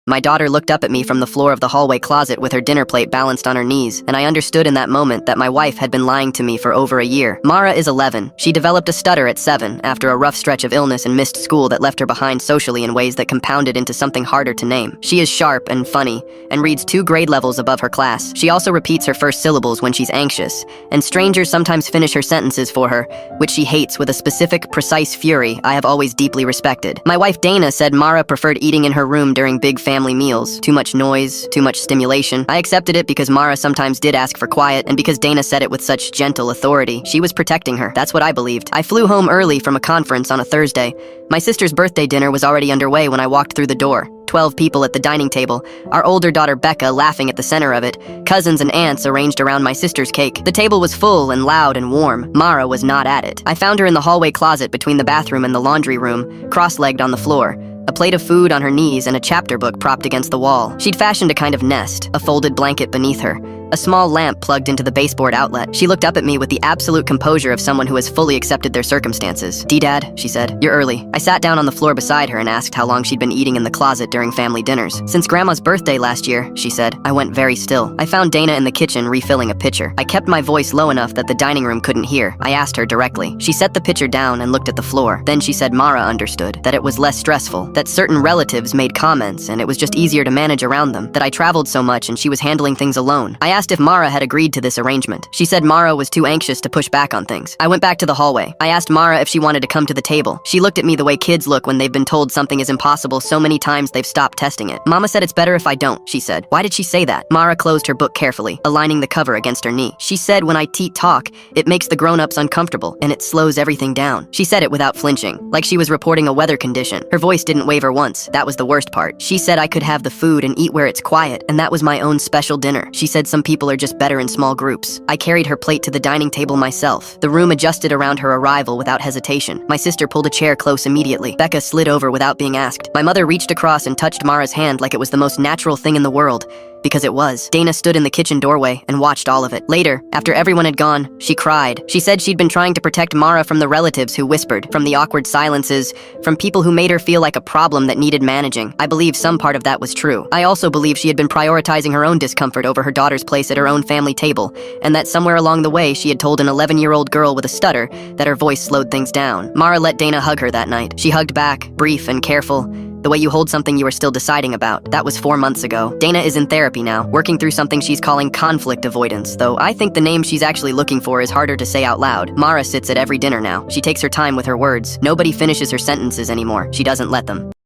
My daughter looked up at me from the floor of the hallway closet with her dinner plate balanced on her knees, and I understood in that moment that my wife had been lying to me for over a year. Mara is 11. She developed a stutter at 7 after a rough stretch of illness and missed school that left her behind socially in ways that compounded into something harder to name. She is sharp and funny, and reads 2 grade levels above her class. She also repeats her first syllables when she's anxious, and strangers sometimes finish her sentences for her, which she hates with a specific, precise fury I have always deeply respected. My wife Dana said Mara preferred eating in her room during big family meals. Too much noise, too much stimulation. I accepted it because Mara sometimes did ask for quiet, and because Dana said it with such gentle authority. She was protecting her. That's what I believed. I flew home early from a conference on a Thursday. My sister's birthday dinner was already underway when I walked through the door. 12 people at the dining table, our older daughter Becca laughing at the center of it, cousins and aunts arranged around my sister's cake. The table was full and loud and warm. Mara was not at it. I found her in the hallway closet between the bathroom and the laundry room, cross-legged on the floor, a plate of food on her knees and a chapter book propped against the wall. She'd fashioned a kind of nest, a folded blanket beneath her, a small lamp plugged into the baseboard outlet. She looked up at me with the absolute composure of someone who has fully accepted their circumstances. "D-Dad," she said, "you're early." I sat down on the floor beside her and asked how long she'd been eating in the closet during family dinners. "Since Grandma's birthday last year," she said. I went very still. I found Dana in the kitchen refilling a pitcher. I kept my voice low enough that the dining room couldn't hear. I asked her directly. She set the pitcher down and looked at the floor. Then she said Mara understood, that it was less stressful, that certain relatives made comments and it was just easier to manage around them, that I traveled so much and she was handling things alone. I asked if Mara had agreed to this arrangement. She said Mara was too anxious to push back on things. I went back to the hallway. I asked Mara if she wanted to come to the table. She looked at me the way kids look when they've been told something is impossible so many times they've stopped testing it. "Mama said it's better if I don't," she said. Why did she say that? Mara closed her book carefully, aligning the cover against her knee. She said when I talk, it makes the grown-ups uncomfortable, and it slows everything down. She said it without flinching, like she was reporting a weather condition. Her voice didn't waver once. That was the worst part. She said I could have the food and eat where it's quiet, and that was my own special dinner. She said some people are just better in small groups. I carried her plate to the dining table myself. The room adjusted around her arrival without hesitation. My sister pulled a chair close immediately. Becca slid over without being asked. My mother reached across and touched Mara's hand like it was the most natural thing in the world. Because it was. Dana stood in the kitchen doorway and watched all of it. Later, after everyone had gone, she cried. She said she'd been trying to protect Mara from the relatives who whispered, from the awkward silences, from people who made her feel like a problem that needed managing. I believe some part of that was true. I also believe she had been prioritizing her own discomfort over her daughter's place at her own family table, and that somewhere along the way she had told an 11-year-old girl with a stutter that her voice slowed things down. Mara let Dana hug her that night. She hugged back, brief and careful, the way you hold something you are still deciding about. That was 4 months ago. Dana is in therapy now, working through something she's calling conflict avoidance, though I think the name she's actually looking for is harder to say out loud. Mara sits at every dinner now. She takes her time with her words. Nobody finishes her sentences anymore. She doesn't let them.